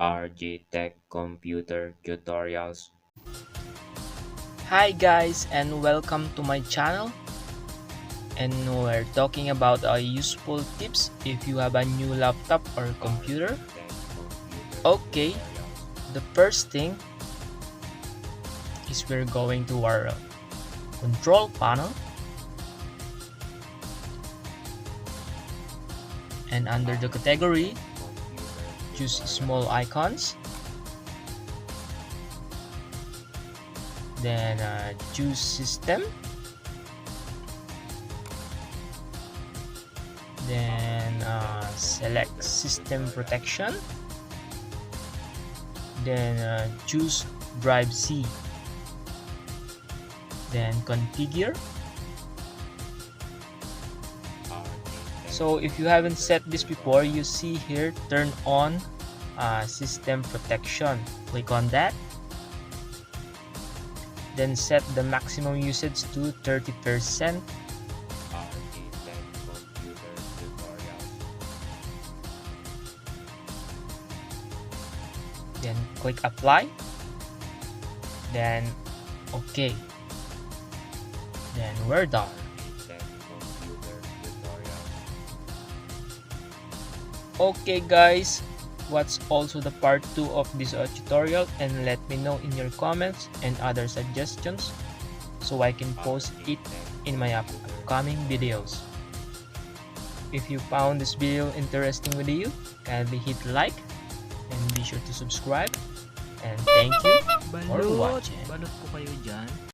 RG Tech Computer Tutorials. Hi guys and welcome to my channel, and we're talking about useful tips if you have a new laptop or computer. Okay, the first thing is we're going to our control panel, and under the category choose small icons, then choose system, then select system protection, then choose drive C, then configure. So if you haven't set this before, you see here turn on system protection. Click on that, then set the maximum usage to 30%. Then click apply, then OK, then we're done. Okay guys, what's also the part 2 of this tutorial, and let me know in your comments and other suggestions so I can post it in my upcoming videos. If you found this video interesting with you, kindly hit like and be sure to subscribe, and thank you for watching. Balot po kayo dyan.